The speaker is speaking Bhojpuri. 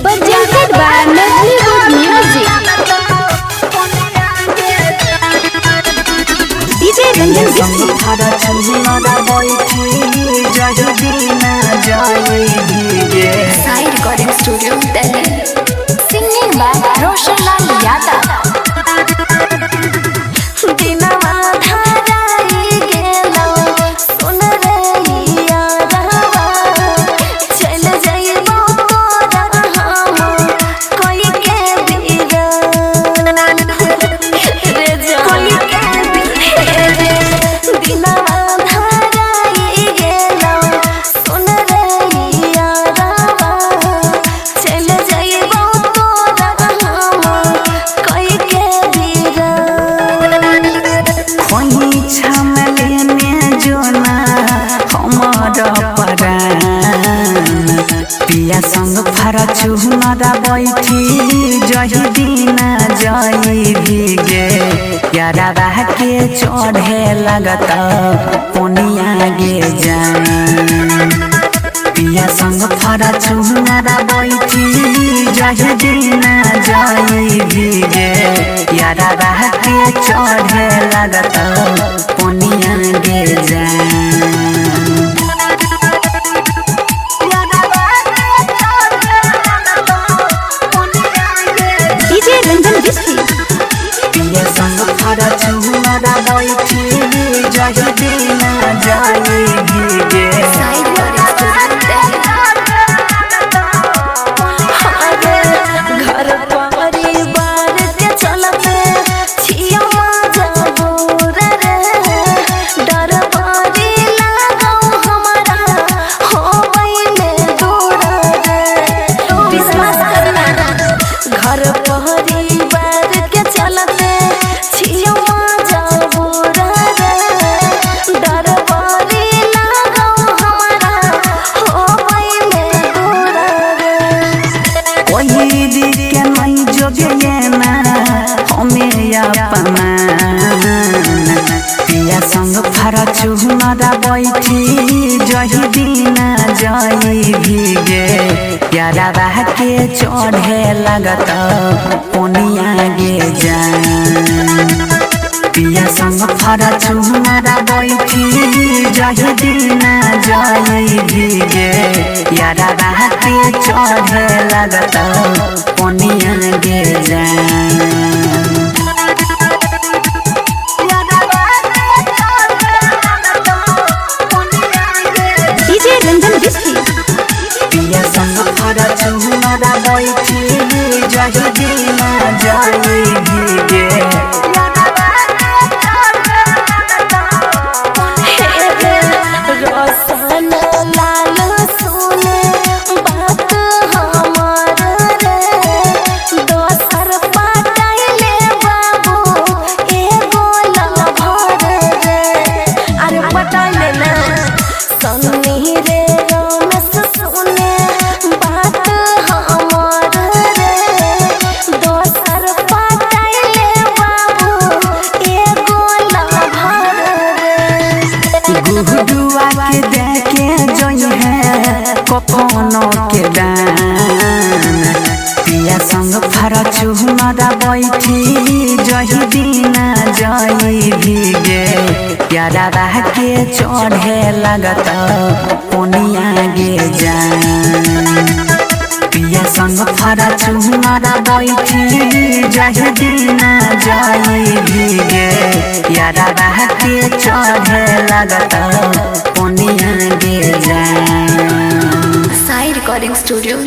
presented by Livelihood Music. DJ Ranjan Bisri. Sai Recording Studio, Delhi. Singing by Roshan Lal Yadav. पिया संग फरचू नदा बैठी जही दीना जई भीगे यारा बाह के चढ़े लगत पोनिया गे जान पिया संग फरचू नदा बैठी जही दीना जई भीगे यारा बाह के चढ़े लगत पोनिया गे जान पिया संग फरचू नदा बैठी जही दीना जई भीगे घर परिवार के चलते छिया जबूर रे डर बड़ी लागो हमारा हो पहिले दूर रे विश्वास करना घर परिवार के चलते छिया जबूर रे डर बड़ी लागो हमारा हो पहिले दूर रे कोई दी के नहीं जोगे ना हमें अपना पिया संग फरचू नदा बैठी जही दीना जई भीगे यारा बाह के चढ़े लगत पोनिया गे जान पिया संग फरचू नदा बैठी जही दीना जई भीगे यारा बाह के चढ़े लगत पोनिया गे जान DJ Ranjan Bisri. पिया संग फरचू नदा बैठी जही दीना जई भीगे रोशन लाल सुने बात हमार रे दोसर पटाइले बाबू एगो लभर रे अरे पटाइले ना सन्नी रे रमेश सुने बात हमार रे दोसर पटाइले बाबू एगो लभर रे गुहुआ के देखे जई है कफनो के दान पिया संग फरचू नदा बैठी जही दीना जई भीगे यारा बाह के चढ़े लगत पोनिया गे जान पिया संग फरचू नदा बैठी जही दीना जई भीगे यारा बाह के चढ़े लगत पोनिया गे जान Sai Recording Studio.